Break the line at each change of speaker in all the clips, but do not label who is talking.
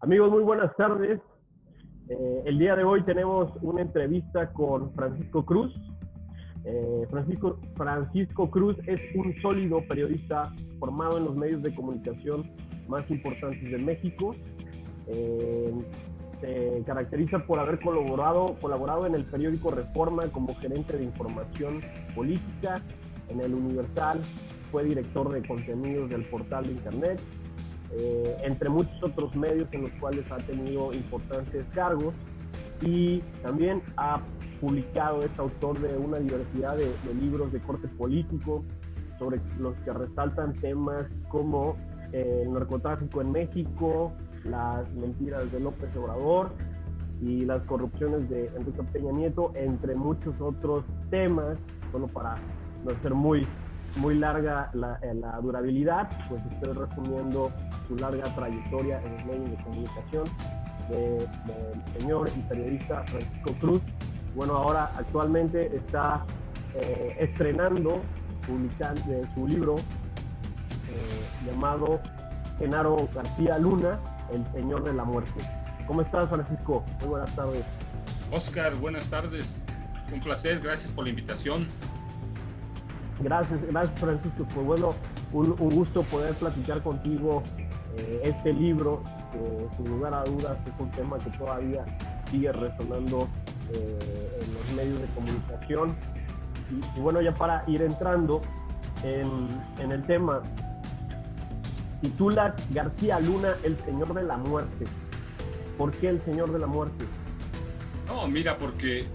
Amigos, muy buenas tardes. El día de hoy tenemos una entrevista con Francisco Cruz. Francisco Cruz es un sólido periodista formado en los medios de comunicación más importantes de México. Se caracteriza por haber colaborado en el periódico Reforma como gerente de información política, en el Universal, fue director de contenidos del portal de internet, entre muchos otros medios en los cuales ha tenido importantes cargos, y también ha publicado, es autor de una diversidad de libros de corte político sobre los que resaltan temas como el narcotráfico en México, las mentiras de López Obrador y las corrupciones de Enrique Peña Nieto, entre muchos otros temas. Solo para no ser muy larga la durabilidad, pues estoy resumiendo su larga trayectoria en los medios de comunicación del señor y periodista Francisco Cruz. Bueno, ahora actualmente está estrenando, publicando su libro llamado Genaro García Luna, El Señor de la Muerte. ¿Cómo estás, Francisco? Muy buenas tardes.
Oscar, buenas tardes. Un placer, gracias por la invitación.
Gracias, Francisco. Pues bueno, un gusto poder platicar contigo este libro, que sin lugar a dudas es un tema que todavía sigue resonando en los medios de comunicación. Y bueno, ya para ir entrando en el tema, titula García Luna, El Señor de la Muerte. ¿Por qué El Señor de la Muerte?
No, mira, porque,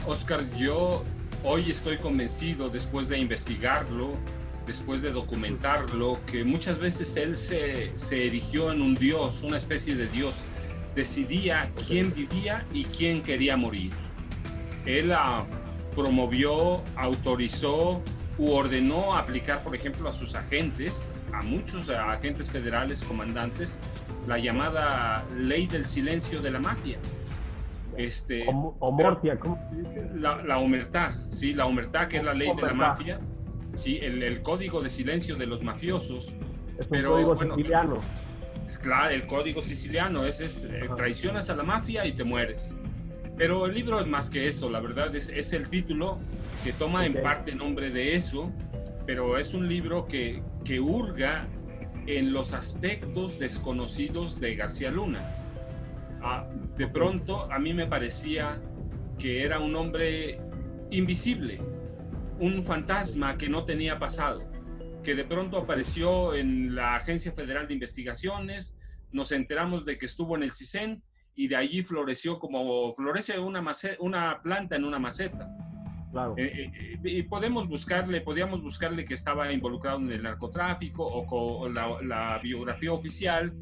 Oscar, yo hoy estoy convencido, después de investigarlo, después de documentarlo, que muchas veces él se erigió en un dios, una especie de dios. Decidía quién vivía y quién quería morir. Él promovió, autorizó u ordenó aplicar, por ejemplo, a sus agentes, a muchos agentes federales, comandantes, la llamada ley del silencio de la mafia.
Omertá, ¿cómo se dice?
La omertá, sí, la omertá, que es la ley de la mafia, sí, el código de silencio de los mafiosos.
Es un código siciliano.
Claro, el código siciliano traicionas a la mafia y te mueres. Pero el libro es más que eso, la verdad, es el título que toma en parte nombre de eso, pero es un libro que hurga en los aspectos desconocidos de García Luna. De pronto a mí me parecía que era un hombre invisible, un fantasma que no tenía pasado, que de pronto apareció en la Agencia Federal de Investigaciones, nos enteramos de que estuvo en el CISEN y de allí floreció como florece una planta en una maceta.
Claro.
Y podíamos buscarle que estaba involucrado en el narcotráfico o con la biografía oficial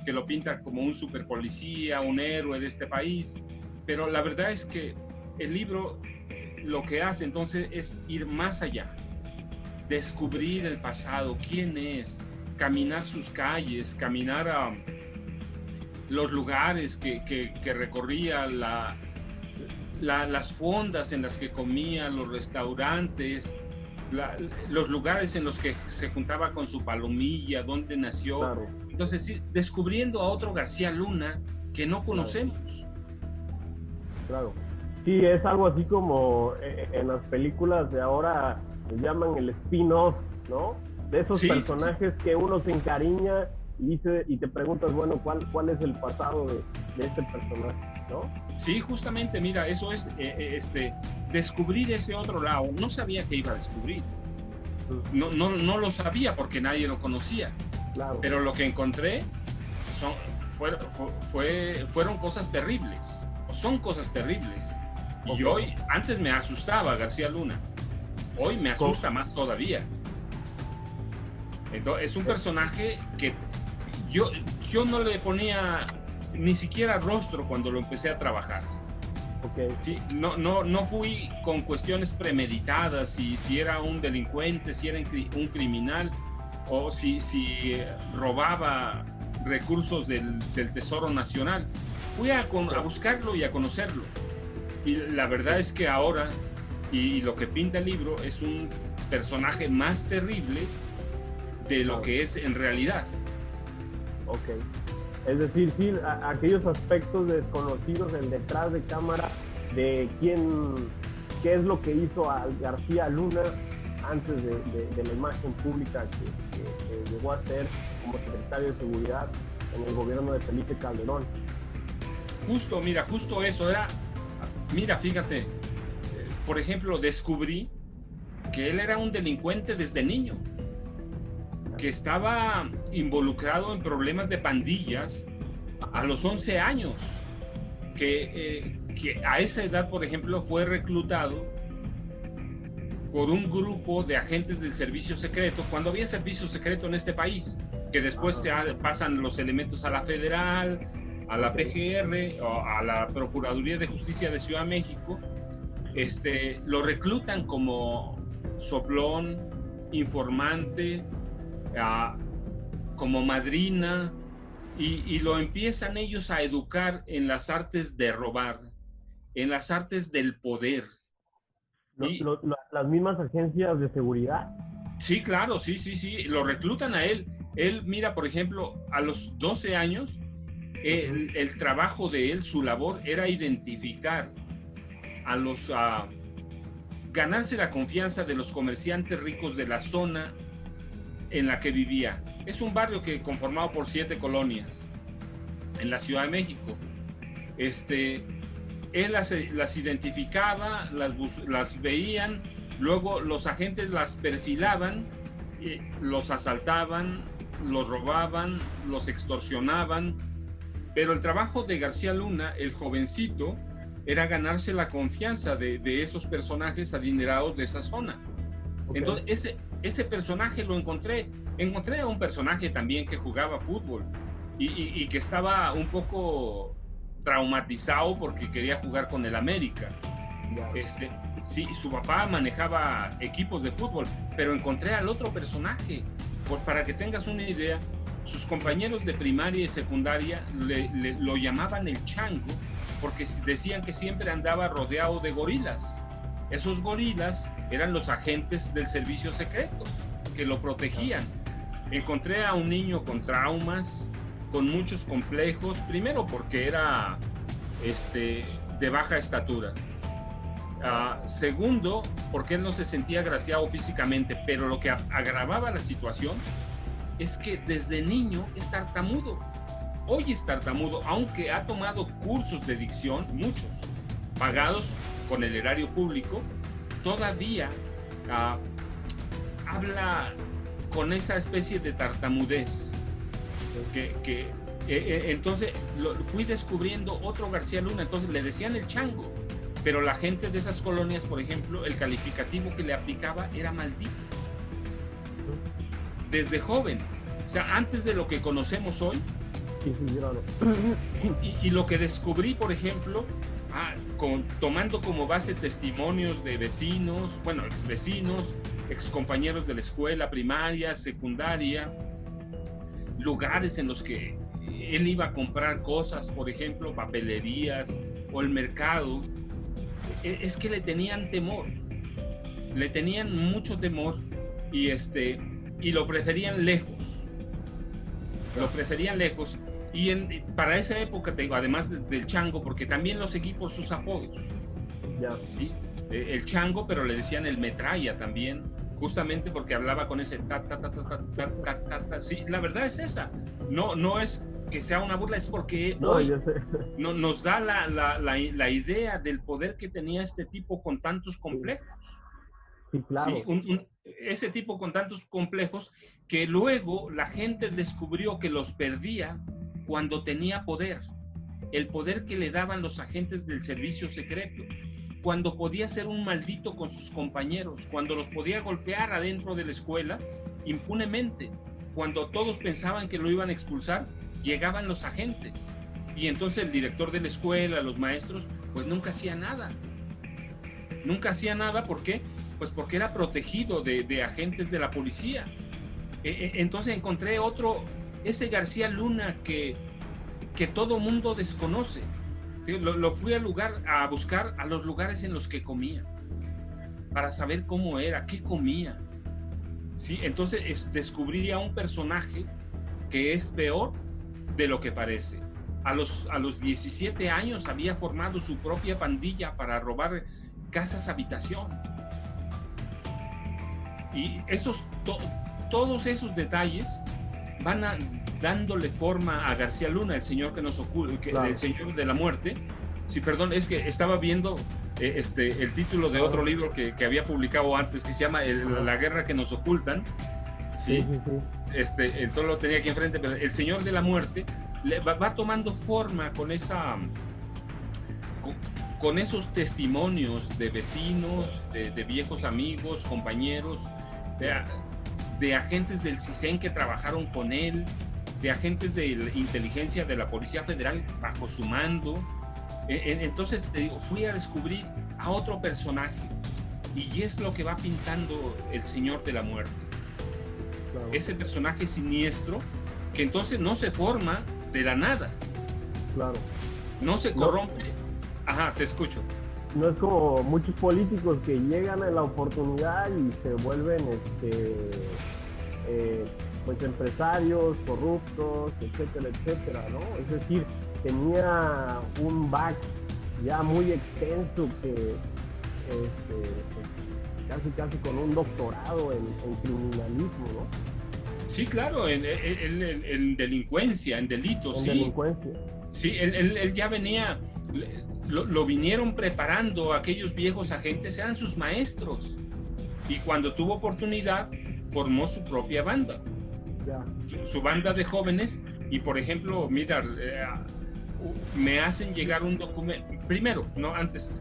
que lo pinta como un superpolicía, un héroe de este país, pero la verdad es que el libro lo que hace entonces es ir más allá, descubrir el pasado, quién es, caminar sus calles, caminar a los lugares que recorría, las fondas en las que comía, los restaurantes, los lugares en los que se juntaba con su palomilla, dónde nació.
Claro.
Entonces, sí, descubriendo a otro García Luna que no conocemos.
Claro. Sí, es algo así como en las películas de ahora se llaman el spin-off, ¿no? De esos personajes que uno se encariña y te preguntas, bueno, ¿cuál es el pasado de este personaje, ¿no?
Sí, justamente, mira, eso es descubrir ese otro lado. No sabía que iba a descubrir. No lo sabía porque nadie lo conocía.
Claro.
Pero lo que encontré fueron cosas terribles, o son cosas terribles. Y hoy, antes me asustaba García Luna, hoy me asusta más todavía. Entonces, es un personaje que yo no le ponía ni siquiera rostro cuando lo empecé a trabajar. Sí, no fui con cuestiones premeditadas, si era un delincuente, si era un criminal, o si robaba recursos del Tesoro Nacional. Fui a buscarlo y a conocerlo. Y la verdad es que ahora, y lo que pinta el libro, es un personaje más terrible de lo que es en realidad.
Es decir, sí, aquellos aspectos desconocidos en detrás de cámara de qué es lo que hizo a García Luna antes de la imagen pública que llegó a ser como secretario de Seguridad en el gobierno de Felipe Calderón.
Justo, mira, justo eso era, mira, fíjate, por ejemplo, descubrí que él era un delincuente desde niño, que estaba involucrado en problemas de pandillas a los 11 años, que a esa edad, por ejemplo, fue reclutado por un grupo de agentes del servicio secreto, cuando había servicio secreto en este país, que después pasan los elementos a la federal, a la PGR, o a la Procuraduría de Justicia de Ciudad de México. Lo reclutan como soplón, informante, como madrina, y lo empiezan ellos a educar en las artes de robar, en las artes del poder.
Las mismas agencias de seguridad.
Sí, claro, sí, lo reclutan a él. Él, mira, por ejemplo, a los 12 años, el trabajo de él, su labor era identificar ganarse la confianza de los comerciantes ricos de la zona en la que vivía. Es un barrio conformado por 7 colonias en la Ciudad de México. Él las identificaba, las veían, luego los agentes las perfilaban, los asaltaban, los robaban, los extorsionaban, pero el trabajo de García Luna, el jovencito, era ganarse la confianza de esos personajes adinerados de esa zona. Okay. Entonces, ese personaje lo encontré a un personaje también que jugaba fútbol y que estaba un poco traumatizado porque quería jugar con el América. Sí, su papá manejaba equipos de fútbol, pero encontré al otro personaje. Para que tengas una idea, sus compañeros de primaria y secundaria lo llamaban el Chango, porque decían que siempre andaba rodeado de gorilas. Esos gorilas eran los agentes del servicio secreto que lo protegían. Encontré a un niño con traumas, con muchos complejos, primero porque era de baja estatura. Segundo, porque él no se sentía agraciado físicamente, pero lo que agravaba la situación es que desde niño es tartamudo. Hoy es tartamudo, aunque ha tomado cursos de dicción, muchos, pagados con el erario público, todavía habla con esa especie de tartamudez. Entonces fui descubriendo otro García Luna, entonces le decían el Chango, pero la gente de esas colonias, por ejemplo, el calificativo que le aplicaba era maldito. Desde joven, o sea, antes de lo que conocemos hoy. Y lo que descubrí, por ejemplo, tomando como base testimonios de vecinos, bueno, ex vecinos, ex compañeros de la escuela primaria, secundaria, lugares en los que él iba a comprar cosas, por ejemplo, papelerías o el mercado, es que le tenían temor, le tenían mucho temor y lo preferían lejos. Y para esa época, te digo, además del Chango, porque también lo seguí por sus apodos. ¿Sí? El Chango, pero le decían el Metralla también, justamente porque hablaba con ese ta. Sí, la verdad es esa. No es que sea una burla, es porque hoy nos da la idea del poder que tenía este tipo con tantos complejos.
Sí, claro.
¿Sí? Ese tipo con tantos complejos que luego la gente descubrió que los perdía cuando tenía poder, el poder que le daban los agentes del servicio secreto, cuando podía ser un maldito con sus compañeros, cuando los podía golpear adentro de la escuela impunemente, cuando todos pensaban que lo iban a expulsar, llegaban los agentes y entonces el director de la escuela, los maestros, pues nunca hacía nada. ¿Por qué? Pues porque era protegido de agentes de la policía. Entonces encontré ese García Luna que todo mundo desconoce. Lo fui a buscar a los lugares en los que comía, para saber cómo era, qué comía. ¿Sí? Entonces descubrí a un personaje que es peor de lo que parece. A los 17 años había formado su propia pandilla para robar casas habitación. Y todos esos detalles van dándole forma a García Luna, el señor que nos oculta, claro. El señor de la muerte. Sí, perdón, es que estaba viendo el título de otro libro que había publicado antes, que se llama La guerra que nos ocultan. Sí. Entonces lo tenía aquí enfrente, pero el señor de la muerte va tomando forma con esos testimonios de vecinos, de viejos amigos, compañeros, de agentes del CISEN que trabajaron con él, de agentes de inteligencia de la Policía Federal bajo su mando. Entonces te digo, fui a descubrir a otro personaje, y es lo que va pintando el señor de la muerte. Claro. Ese personaje siniestro que entonces no se forma de la nada. Claro. No se corrompe. Ajá, te escucho.
No es como muchos políticos que llegan a la oportunidad y se vuelven pues empresarios corruptos, etcétera, etcétera, ¿no? Es decir, tenía un back ya muy extenso que casi con un doctorado en criminalismo, ¿no?
Sí, claro, en delincuencia, en delitos.
En delincuencia.
Sí, él ya venía, lo vinieron preparando, aquellos viejos agentes eran sus maestros, y cuando tuvo oportunidad formó su propia banda, su banda de jóvenes. Y por ejemplo, mira, me hacen llegar un documento, primero, no antes,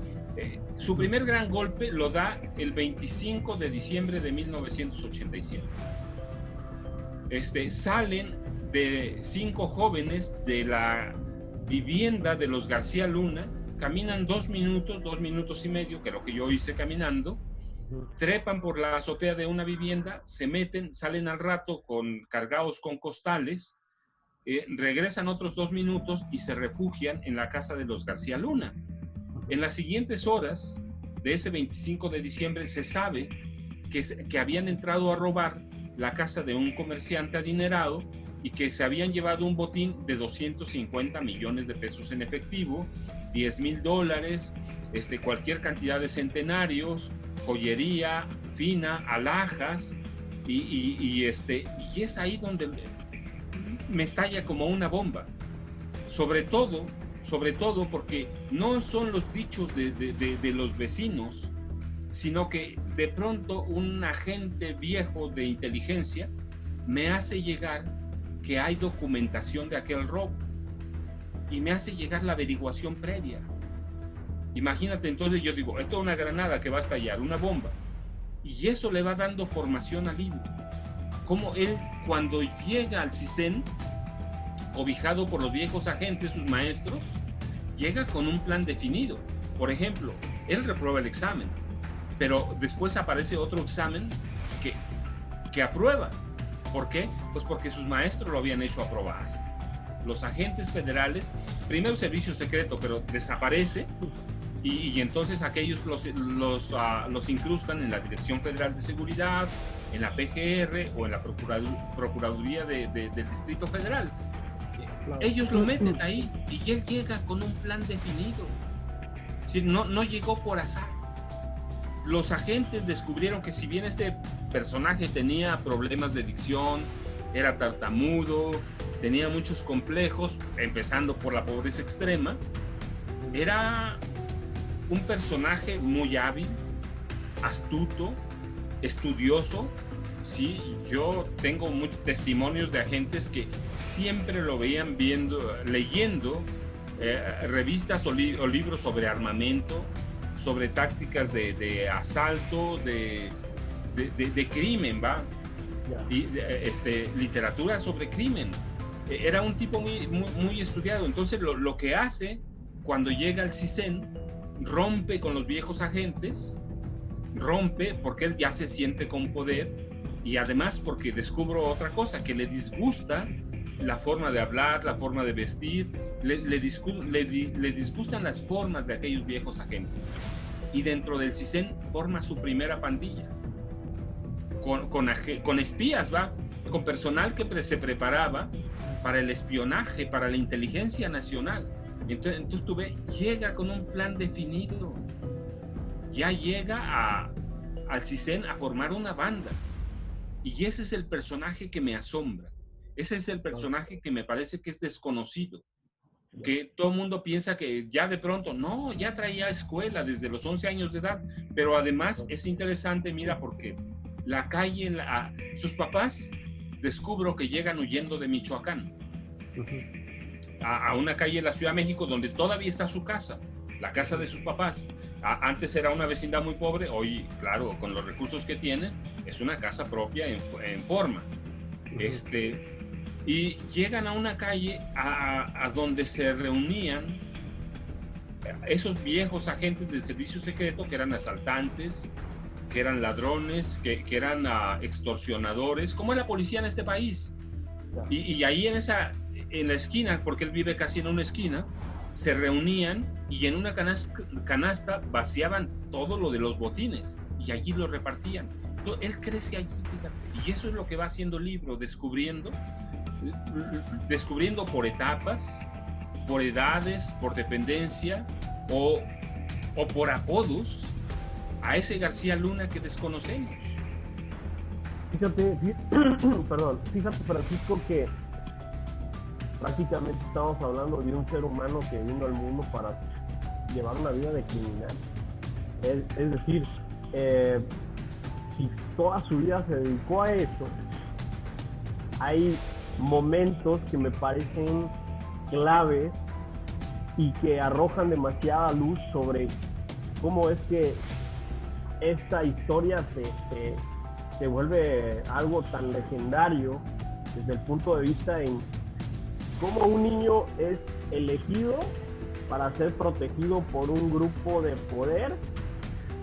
su primer gran golpe lo da el 25 de diciembre de 1987. Salen de 5 jóvenes de la vivienda de los García Luna, caminan 2 minutos y medio, que es lo que yo hice caminando, trepan por la azotea de una vivienda, se meten, salen al rato cargados con costales, regresan otros 2 minutos y se refugian en la casa de los García Luna. En las siguientes horas de ese 25 de diciembre se sabe que habían entrado a robar la casa de un comerciante adinerado y que se habían llevado un botín de 250 millones de pesos en efectivo, $10,000, cualquier cantidad de centenarios, joyería fina, alhajas, y es ahí donde me estalla como una bomba. Sobre todo porque no son los dichos de los vecinos, sino que de pronto un agente viejo de inteligencia me hace llegar que hay documentación de aquel robo, y me hace llegar la averiguación previa. Imagínate, entonces yo digo, esto es una granada que va a estallar, una bomba, y eso le va dando formación al libro. Como él, cuando llega al CISEN, cobijado por los viejos agentes, sus maestros, llega con un plan definido. Por ejemplo, él reprueba el examen, pero después aparece otro examen que aprueba. ¿Por qué? Pues porque sus maestros lo habían hecho aprobar. Los agentes federales, primero servicio secreto, pero desaparece, y entonces aquellos los incrustan en la Dirección Federal de Seguridad, en la PGR o en la Procuraduría del Distrito Federal. Claro. Ellos lo meten ahí y él llega con un plan definido. Es decir, no llegó por azar. Los agentes descubrieron que si bien este personaje tenía problemas de dicción, era tartamudo, tenía muchos complejos, empezando por la pobreza extrema, era un personaje muy hábil, astuto, estudioso. Sí, yo tengo muchos testimonios de agentes que siempre lo veían leyendo revistas o libros sobre armamento, sobre tácticas de asalto, de crimen, ¿va? Y literatura sobre crimen. Era un tipo muy estudiado. Entonces lo que hace cuando llega al CISEN, rompe con los viejos agentes, rompe porque él ya se siente con poder, y además porque descubro otra cosa, que le disgusta la forma de hablar, la forma de vestir, le disgustan las formas de aquellos viejos agentes. Y dentro del CISEN forma su primera pandilla, con espías, ¿va? con personal que se preparaba para el espionaje, para la inteligencia nacional. Entonces tú ves, llega con un plan definido, ya llega al CISEN a formar una banda. Y ese es el personaje que me asombra. Ese es el personaje que me parece que es desconocido. Que todo el mundo piensa que ya de pronto, no, ya traía escuela desde los 11 años de edad. Pero además es interesante, mira, porque la calle, sus papás, descubro que llegan huyendo de Michoacán a una calle en la Ciudad de México donde todavía está su casa, la casa de sus papás. Antes era una vecindad muy pobre, hoy, claro, con los recursos que tienen, es una casa propia en forma. Y llegan a una calle a donde se reunían esos viejos agentes del servicio secreto que eran asaltantes, que eran ladrones, que eran extorsionadores, como es la policía en este país. Y ahí en la esquina, porque él vive casi en una esquina, se reunían y en una canasta vaciaban todo lo de los botines y allí lo repartían. Entonces, él crece allí, fíjate, y eso es lo que va haciendo el libro, descubriendo por etapas, por edades, por dependencia o por apodos a ese García Luna que desconocemos.
Fíjate, Francisco, que prácticamente estamos hablando de un ser humano que vino al mundo para llevar una vida de criminal. Es decir, si toda su vida se dedicó a eso, hay momentos que me parecen claves y que arrojan demasiada luz sobre cómo es que esta historia se vuelve algo tan legendario desde el punto de vista en cómo un niño es elegido para ser protegido por un grupo de poder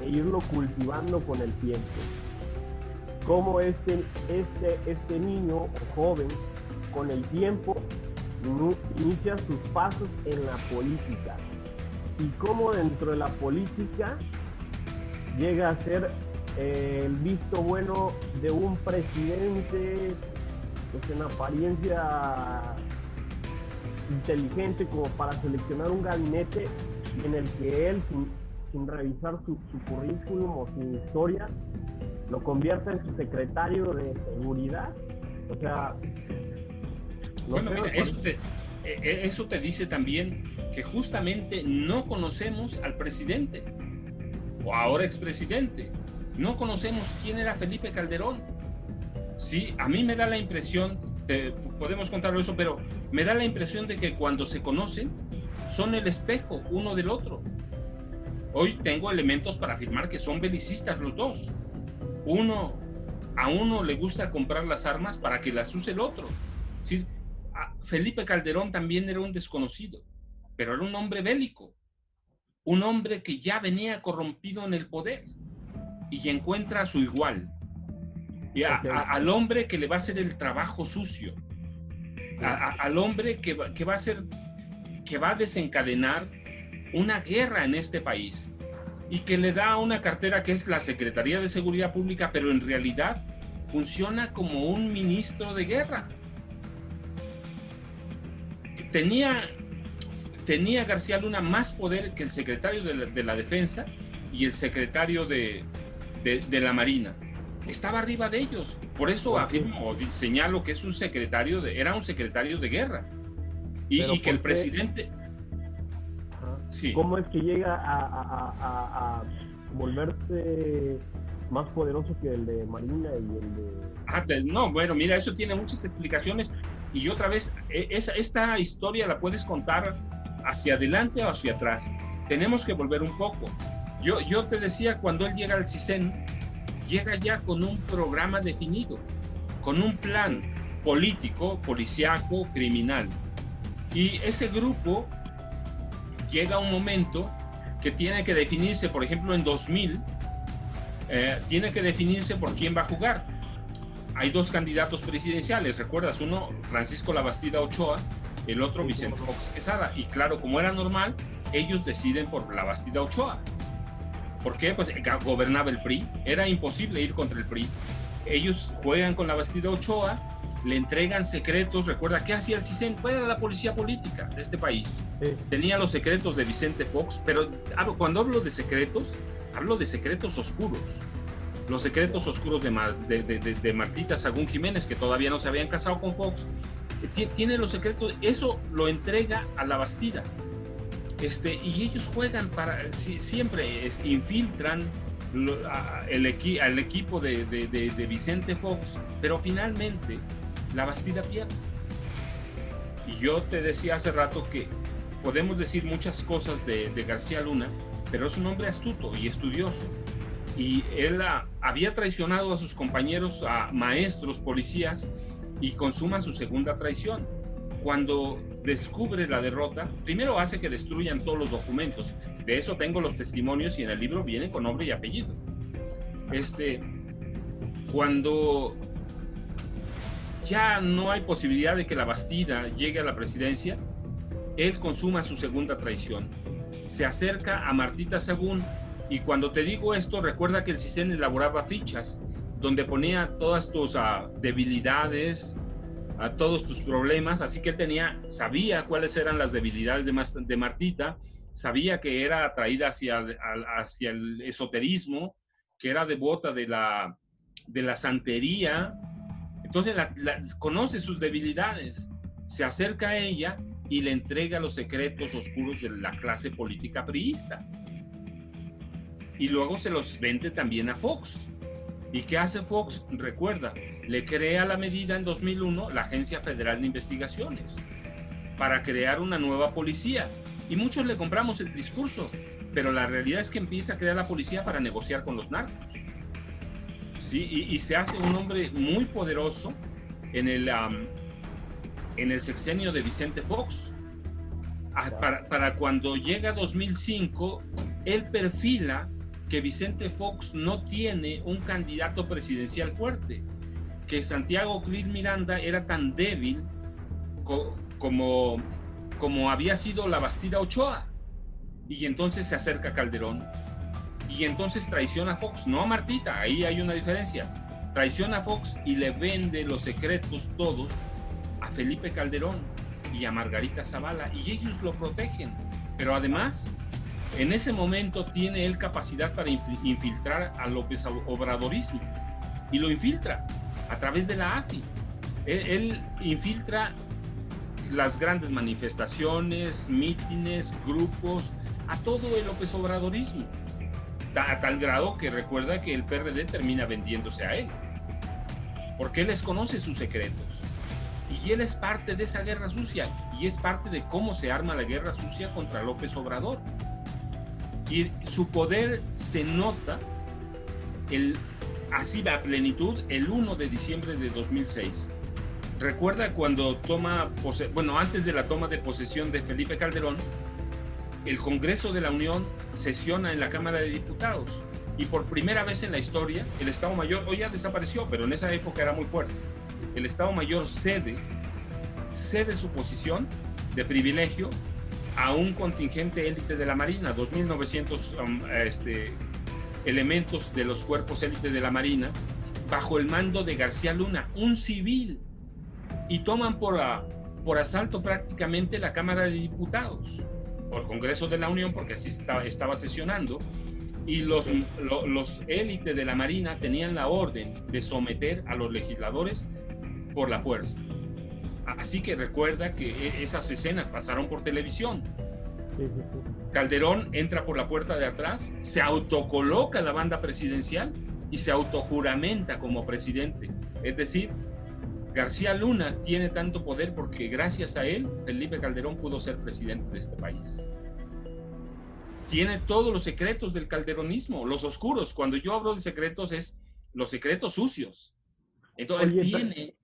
e irlo cultivando con el tiempo. Cómo este niño o joven con el tiempo inicia sus pasos en la política y cómo dentro de la política llega a ser el visto bueno de un presidente pues en apariencia inteligente como para seleccionar un gabinete en el que él sin revisar su currículum o su historia lo convierta en su secretario de seguridad. O sea,
bueno, mira, eso te dice también que justamente no conocemos al presidente o ahora expresidente. No conocemos quién era Felipe Calderón. Sí, a mí me da la impresión, podemos contarlo eso, pero me da la impresión de que cuando se conocen son el espejo uno del otro. Hoy tengo elementos para afirmar que son belicistas los dos. A uno le gusta comprar las armas para que las use el otro. Sí, Felipe Calderón también era un desconocido, pero era un hombre bélico, un hombre que ya venía corrompido en el poder y encuentra a su igual, y al hombre que le va a hacer el trabajo sucio, al hombre que va a desencadenar una guerra en este país y que le da una cartera que es la Secretaría de Seguridad Pública, pero en realidad funciona como un ministro de guerra. Tenía García Luna más poder que el secretario de la Defensa y el secretario de la Marina. Estaba arriba de ellos. Por eso afirmo, señalo que es era un secretario de guerra. Y que el presidente... Sí.
¿Cómo es que llega a volverse más poderoso que el de Marina y el de...
No, bueno, mira, eso tiene muchas explicaciones. Y otra vez, esta historia la puedes contar hacia adelante o hacia atrás. Tenemos que volver un poco. Yo te decía, cuando él llega al CISEN, llega ya con un programa definido, con un plan político, policíaco, criminal. Y ese grupo llega a un momento que tiene que definirse, por ejemplo, en 2000, tiene que definirse por quién va a jugar. Hay dos candidatos presidenciales, ¿recuerdas? Uno, Francisco Labastida Ochoa, el otro, Vicente Fox Quesada. Y claro, como era normal, ellos deciden por Labastida Ochoa. ¿Por qué? Pues gobernaba el PRI, era imposible ir contra el PRI. Ellos juegan con Labastida Ochoa, le entregan secretos. Recuerda, ¿qué hacía el CISEN? Pues era la policía política de este país.
Sí.
Tenía los secretos de Vicente Fox, pero cuando hablo de secretos oscuros. Los secretos oscuros de Martita Sagún Jiménez, que todavía no se habían casado con Fox. Tiene los secretos, eso lo entrega a la Bastida. Y ellos juegan siempre infiltran al equipo de Vicente Fox, pero finalmente la Bastida pierde. Y yo te decía hace rato que podemos decir muchas cosas de García Luna, pero es un hombre astuto y estudioso. Y él había traicionado a sus compañeros, a maestros, policías, y consuma su segunda traición. Cuando descubre la derrota, primero hace que destruyan todos los documentos. De eso tengo los testimonios y en el libro viene con nombre y apellido. Cuando ya no hay posibilidad de que la Bastida llegue a la presidencia, él consuma su segunda traición. Se acerca a Martita Sagún, y cuando te digo esto, recuerda que el CISEN elaboraba fichas donde ponía todas tus debilidades, a todos tus problemas, así que él sabía cuáles eran las debilidades de Martita, sabía que era atraída hacia el esoterismo, que era devota de la santería. Entonces conoce sus debilidades, se acerca a ella y le entrega los secretos oscuros de la clase política priista. Y luego se los vende también a Fox. ¿Y qué hace Fox? Recuerda, le crea la medida en 2001 la Agencia Federal de Investigaciones para crear una nueva policía. Y muchos le compramos el discurso, pero la realidad es que empieza a crear la policía para negociar con los narcos. ¿Sí? Y se hace un hombre muy poderoso en el sexenio de Vicente Fox. Para cuando llega 2005, él perfila que Vicente Fox no tiene un candidato presidencial fuerte, que Santiago Krill Miranda era tan débil como había sido la Bastida Ochoa. Y entonces se acerca a Calderón y entonces traiciona a Fox, no a Martita, ahí hay una diferencia. Traiciona a Fox y le vende los secretos todos a Felipe Calderón y a Margarita Zavala, y ellos lo protegen. Pero además, en ese momento tiene él capacidad para infiltrar a López Obradorismo, y lo infiltra a través de la AFI. Él infiltra las grandes manifestaciones, mítines, grupos, a todo el López Obradorismo, a tal grado que recuerda que el PRD termina vendiéndose a él, porque él les conoce sus secretos. Y él es parte de esa guerra sucia, y es parte de cómo se arma la guerra sucia contra López Obrador. Y su poder se nota así a plenitud el 1 de diciembre de 2006. Recuerda cuando antes de la toma de posesión de Felipe Calderón, el Congreso de la Unión sesiona en la Cámara de Diputados, y por primera vez en la historia el Estado Mayor, hoy ya desapareció, pero en esa época era muy fuerte, el Estado Mayor cede su posición de privilegio a un contingente élite de la Marina, 2.900 elementos de los cuerpos élite de la Marina, bajo el mando de García Luna, un civil, y toman por asalto prácticamente la Cámara de Diputados, o el Congreso de la Unión, porque así estaba sesionando, y los élites de la Marina tenían la orden de someter a los legisladores por la fuerza. Así que recuerda que esas escenas pasaron por televisión. Calderón entra por la puerta de atrás, se autocoloca la banda presidencial y se autojuramenta como presidente. Es decir, García Luna tiene tanto poder porque gracias a él Felipe Calderón pudo ser presidente de este país. Tiene todos los secretos del calderonismo, los oscuros. Cuando yo hablo de secretos, es los secretos sucios. Entonces él tiene...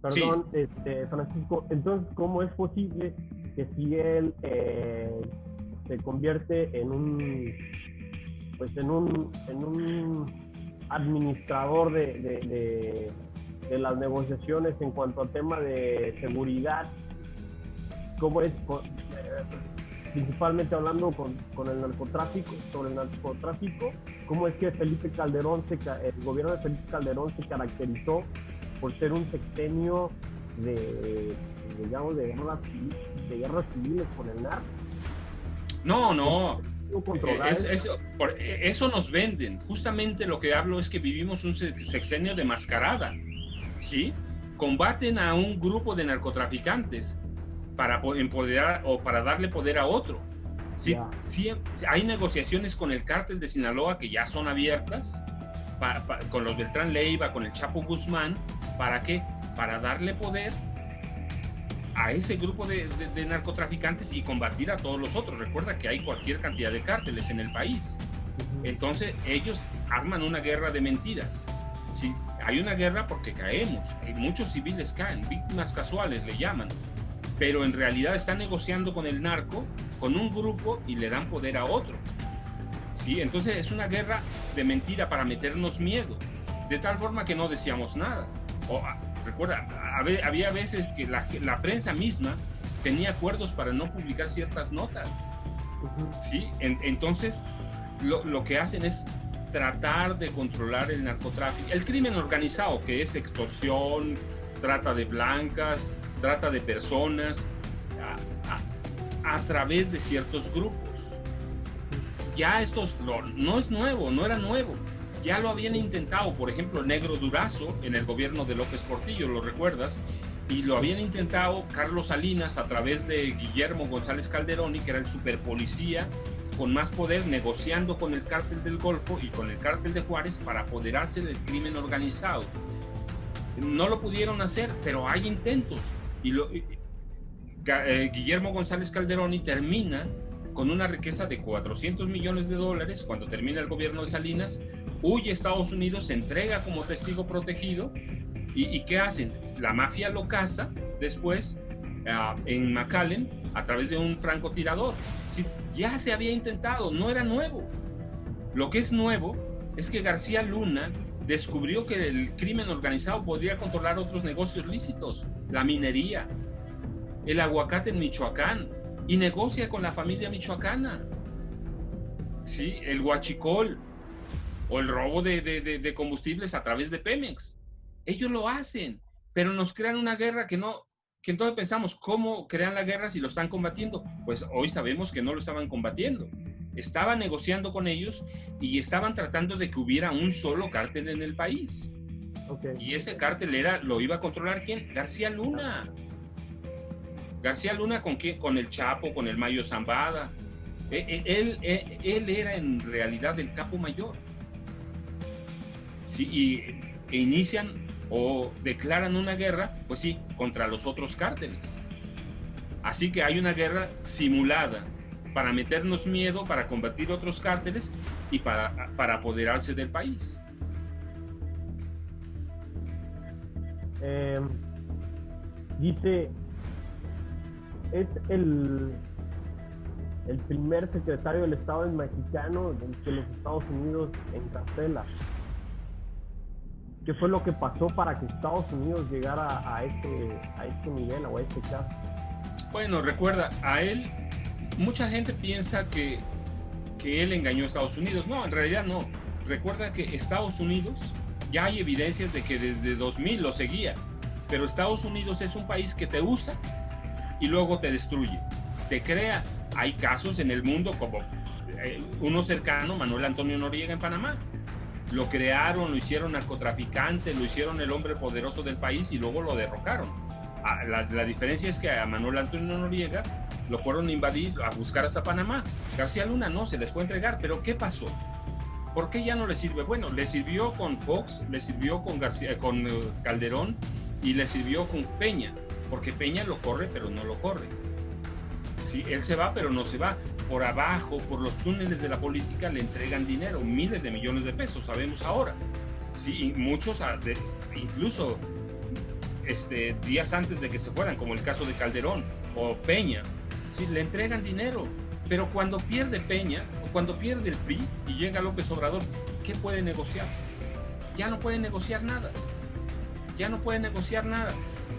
Perdón, sí. Francisco, entonces, ¿cómo es posible que si él se convierte en un administrador de las negociaciones en cuanto al tema de seguridad, cómo es, principalmente hablando con el narcotráfico, sobre el narcotráfico, cómo es que el gobierno de Felipe Calderón se caracterizó por ser un sexenio digamos, de guerras civiles con el narco.
No. Eso nos venden. Justamente lo que hablo es que vivimos un sexenio de mascarada, ¿sí? Combaten a un grupo de narcotraficantes para empoderar o para darle poder a otro. Sí, sí, hay negociaciones con el cártel de Sinaloa que ya son abiertas, con los Beltrán Leiva, con el Chapo Guzmán. ¿Para qué? Para darle poder a ese grupo de narcotraficantes y combatir a todos los otros. Recuerda que hay cualquier cantidad de cárteles en el país. Entonces ellos arman una guerra de mentiras. Sí, hay una guerra porque caemos, muchos civiles caen, víctimas casuales le llaman, pero en realidad están negociando con el narco, con un grupo, y le dan poder a otro. ¿Sí? Entonces es una guerra de mentira para meternos miedo, de tal forma que no decíamos nada. Recuerda, había veces que la prensa misma tenía acuerdos para no publicar ciertas notas. ¿Sí? Entonces lo que hacen es tratar de controlar el narcotráfico, el crimen organizado, que es extorsión, trata de blancas, trata de personas, a través de ciertos grupos. Ya no es nuevo, no era nuevo. Ya lo habían intentado, por ejemplo, Negro Durazo en el gobierno de López Portillo, ¿lo recuerdas? Y lo habían intentado Carlos Salinas a través de Guillermo González Calderoni, que era el superpolicía con más poder, negociando con el cártel del Golfo y con el cártel de Juárez para apoderarse del crimen organizado. No lo pudieron hacer, pero hay intentos. Guillermo González Calderoni termina con una riqueza de $400 millones cuando termina el gobierno de Salinas, huye a Estados Unidos, se entrega como testigo protegido, y ¿qué hacen? La mafia lo caza después en McAllen a través de un francotirador. ¿Sí? Ya se había intentado, no era nuevo. Lo que es nuevo es que García Luna descubrió que el crimen organizado podría controlar otros negocios lícitos, la minería, el aguacate en Michoacán, y negocia con la familia michoacana. ¿Sí? El huachicol o el robo de combustibles a través de Pemex. Ellos lo hacen, pero nos crean una guerra que entonces pensamos, ¿cómo crean la guerra si lo están combatiendo? Pues hoy sabemos que no lo estaban combatiendo. Estaban negociando con ellos y estaban tratando de que hubiera un solo cártel en el país. Okay. Y ese cártel lo iba a controlar ¿quién? García Luna. García Luna ¿con quién? Con el Chapo, con el Mayo Zambada. Él era en realidad el capo mayor. ¿Sí? E inician o declaran una guerra, pues sí, contra los otros cárteles. Así que hay una guerra simulada para meternos miedo, para combatir otros cárteles y para apoderarse del país.
Dice, es el primer secretario del Estado mexicano que los Estados Unidos encarcela. ¿Qué fue lo que pasó para que Estados Unidos llegara a este nivel o a este caso?
Bueno, recuerda, a él, mucha gente piensa que él engañó a Estados Unidos. No, en realidad no. Recuerda que Estados Unidos, ya hay evidencias de que desde 2000 lo seguía, pero Estados Unidos es un país que te usa y luego te destruye, te crea. Hay casos en el mundo como uno cercano, Manuel Antonio Noriega en Panamá. Lo crearon, lo hicieron narcotraficante, lo hicieron el hombre poderoso del país y luego lo derrocaron. La diferencia es que a Manuel Antonio Noriega lo fueron a invadir, a buscar hasta Panamá. García Luna no, se les fue a entregar. ¿Pero qué pasó? ¿Por qué ya no le sirve? Bueno, le sirvió con Fox, le sirvió con Calderón y le sirvió con Peña, porque Peña lo corre pero no lo corre. Sí, él se va pero no se va. Por abajo, por los túneles de la política le entregan dinero, miles de millones de pesos, sabemos ahora. Sí, y muchos, incluso días antes de que se fueran, como el caso de Calderón o Peña, sí, le entregan dinero. Pero cuando pierde Peña o cuando pierde el PRI y llega López Obrador, ¿qué puede negociar? Ya no puede negociar nada. Ya no puede negociar nada.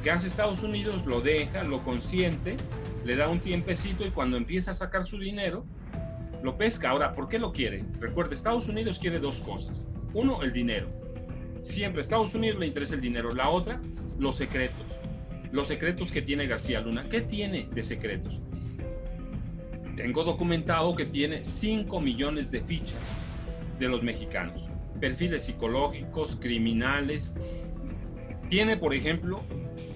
¿Qué hace Estados Unidos? Lo deja, lo consiente, le da un tiempecito y cuando empieza a sacar su dinero, lo pesca. Ahora, ¿por qué lo quiere? Recuerda, Estados Unidos quiere dos cosas. Uno, el dinero. Siempre a Estados Unidos le interesa el dinero. La otra, los secretos. Los secretos que tiene García Luna. ¿Qué tiene de secretos? Tengo documentado que tiene 5 millones de fichas de los mexicanos. Perfiles psicológicos, criminales. Tiene, por ejemplo,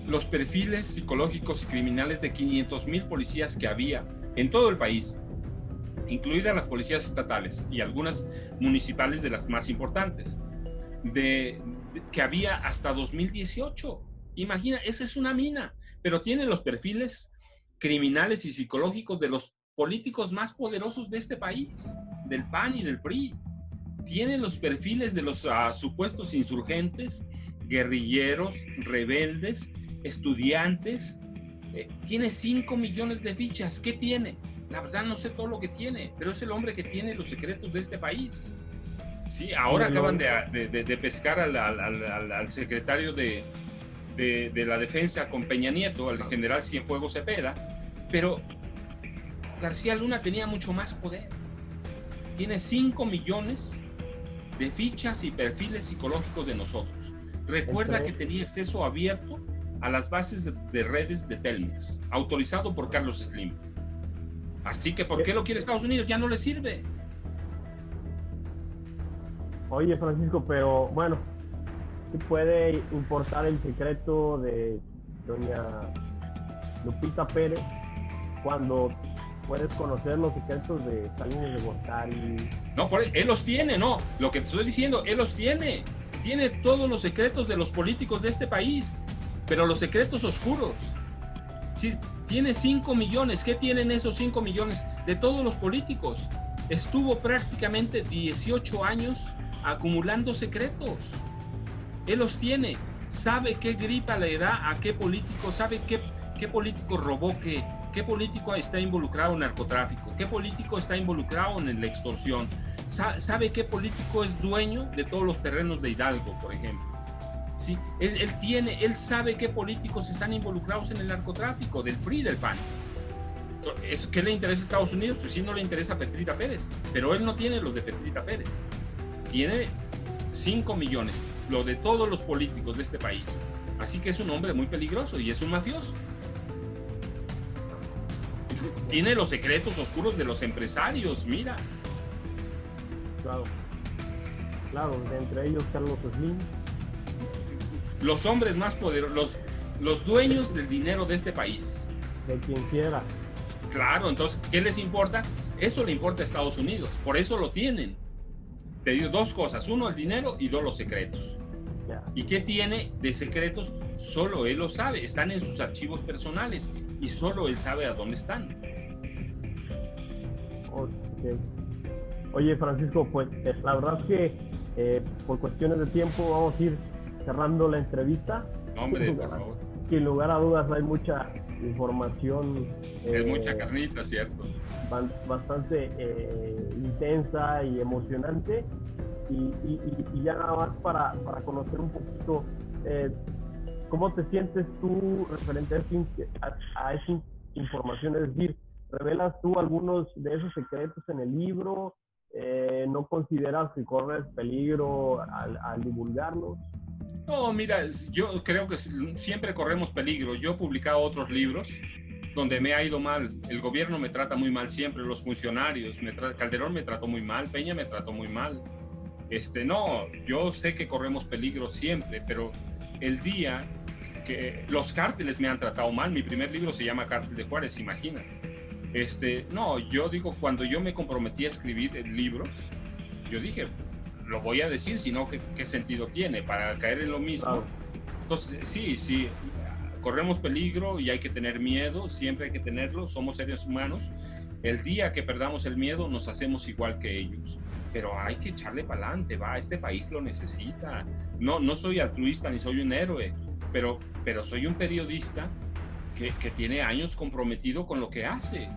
los perfiles psicológicos y criminales de 500,000 policías que había en todo el país, incluidas las policías estatales y algunas municipales de las más importantes, que había hasta 2018. Imagina, esa es una mina, pero tiene los perfiles criminales y psicológicos de los políticos más poderosos de este país, del PAN y del PRI. Tiene los perfiles de los supuestos insurgentes, guerrilleros, rebeldes, estudiantes. Tiene 5 millones de fichas. ¿Qué tiene? La verdad no sé todo lo que tiene, pero es el hombre que tiene los secretos de este país. Sí, ahora acaban de pescar al secretario de la defensa con Peña Nieto, al general Cienfuegos Cepeda, pero García Luna tenía mucho más poder. Tiene 5 millones de fichas y perfiles psicológicos de nosotros. Recuerda que tenía acceso abierto a las bases de redes de Telmex, autorizado por Carlos Slim. Así que, ¿por qué lo quiere Estados Unidos? Ya no le sirve.
Oye, Francisco, pero bueno, ¿sí puede importar el secreto de doña Lupita Pérez cuando puedes conocer los secretos de Salinas de Gortari?
No, él los tiene, no. Lo que te estoy diciendo, él los tiene. Tiene todos los secretos de los políticos de este país, pero los secretos oscuros. Sí, tiene 5 millones. ¿Qué tienen esos 5 millones? De todos los políticos. Estuvo prácticamente 18 años acumulando secretos. Él los tiene. Sabe qué gripa le da a qué político, sabe qué político robó qué político está involucrado en narcotráfico, qué político está involucrado en la extorsión. Sabe qué político es dueño de todos los terrenos de Hidalgo, por ejemplo. Sí, él sabe qué políticos están involucrados en el narcotráfico, del PRI y del PAN. ¿Qué le interesa a Estados Unidos? Pues sí, no le interesa a Petrita Pérez, pero él no tiene los de Petrita Pérez. Tiene 5 millones, lo de todos los políticos de este país. Así que es un hombre muy peligroso y es un mafioso. Tiene los secretos oscuros de los empresarios, mira.
Claro, entre ellos Carlos Slim.
Los hombres más poderosos, los dueños del dinero de este país.
De quien quiera.
Claro, entonces, ¿qué les importa? Eso le importa a Estados Unidos, por eso lo tienen. Te digo dos cosas, uno el dinero y dos los secretos.
Yeah.
¿Y qué tiene de secretos? Solo él lo sabe, están en sus archivos personales y solo él sabe a dónde están.
Okay. Oye, Francisco, pues la verdad es que por cuestiones de tiempo vamos a ir cerrando la entrevista.
Hombre, por favor.
Sin lugar a dudas hay mucha información.
Es mucha carnita, ¿cierto?
Bastante intensa y emocionante. Y ya nada más para conocer un poquito cómo te sientes tú referente a esa información. Es decir, ¿revelas tú algunos de esos secretos en el libro? ¿No consideras que corres peligro al divulgarlos?
No, mira, yo creo que siempre corremos peligro. Yo he publicado otros libros donde me ha ido mal. El gobierno me trata muy mal siempre, los funcionarios. Calderón me trató muy mal, Peña me trató muy mal. No, yo sé que corremos peligro siempre, pero el día que los cárteles me han tratado mal, mi primer libro se llama Cártel de Juárez, imagina. No, yo digo, cuando yo me comprometí a escribir libros, yo dije, lo voy a decir, sino ¿qué sentido tiene? Para caer en lo mismo. Claro. Entonces, sí, corremos peligro y hay que tener miedo, siempre hay que tenerlo, somos seres humanos. El día que perdamos el miedo, nos hacemos igual que ellos. Pero hay que echarle para adelante, este país lo necesita. No soy altruista ni soy un héroe, pero soy un periodista que tiene años comprometido con lo que hace.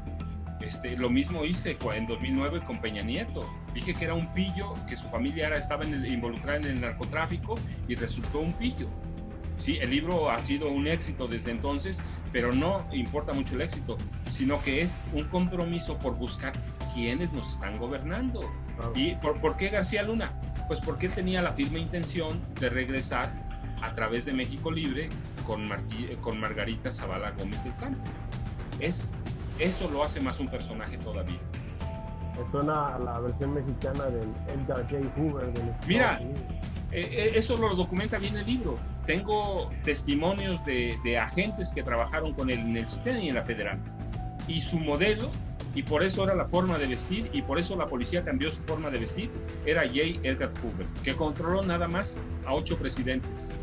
Lo mismo hice en 2009 con Peña Nieto. Dije que era un pillo, que su familia estaba involucrada en el narcotráfico y resultó un pillo. Sí, el libro ha sido un éxito desde entonces, pero no importa mucho el éxito, sino que es un compromiso por buscar quiénes nos están gobernando. Claro. ¿Y por qué García Luna? Pues porque él tenía la firme intención de regresar a través de México Libre con Margarita Zavala Gómez del Campo. Eso lo hace más un personaje todavía.
Me suena a la versión mexicana del Edgar J. Hoover.
Mira, eso lo documenta bien el libro. Tengo testimonios de agentes que trabajaron con él en el sistema y en la federal. Y su modelo, y por eso era la forma de vestir, y por eso la policía cambió su forma de vestir, era J. Edgar Hoover, que controló nada más a 8 presidentes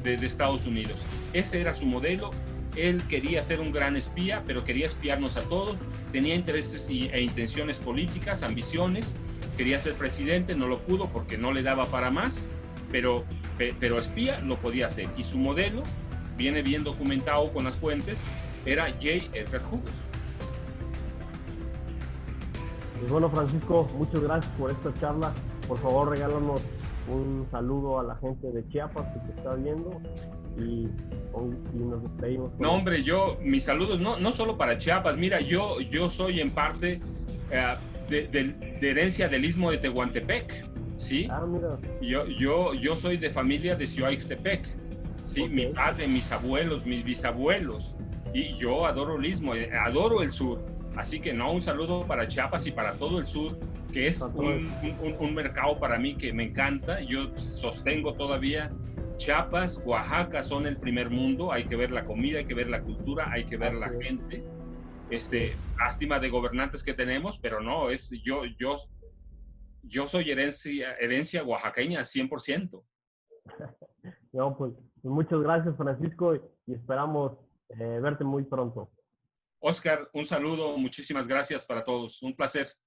de Estados Unidos. Ese era su modelo. Él quería ser un gran espía, pero quería espiarnos a todos. Tenía intereses e intenciones políticas, ambiciones. Quería ser presidente, no lo pudo porque no le daba para más, pero espía lo podía hacer. Y su modelo, viene bien documentado con las fuentes, era J. Edgar Hoover.
Pues bueno, Francisco, muchas gracias por esta charla. Por favor, regálanos un saludo a la gente de Chiapas que te está viendo y nos despedimos.
No, hombre, mis saludos no solo para Chiapas. Mira, yo soy en parte de herencia del Istmo de Tehuantepec, ¿sí?
Ah, mira.
Yo soy de familia de Ciudad Ixtepec, ¿sí? Okay. Mi padre, mis abuelos, mis bisabuelos, y yo adoro el Istmo, adoro el sur. Así que un saludo para Chiapas y para todo el sur, que es un mercado para mí que me encanta. Yo sostengo todavía Chiapas, Oaxaca son el primer mundo. Hay que ver la comida, hay que ver la cultura, hay que ver la gente. Lástima de gobernantes que tenemos, pero no, yo soy herencia oaxaqueña 100%.
No, pues muchas gracias, Francisco, y esperamos verte muy pronto.
Oscar, un saludo, muchísimas gracias para todos, un placer.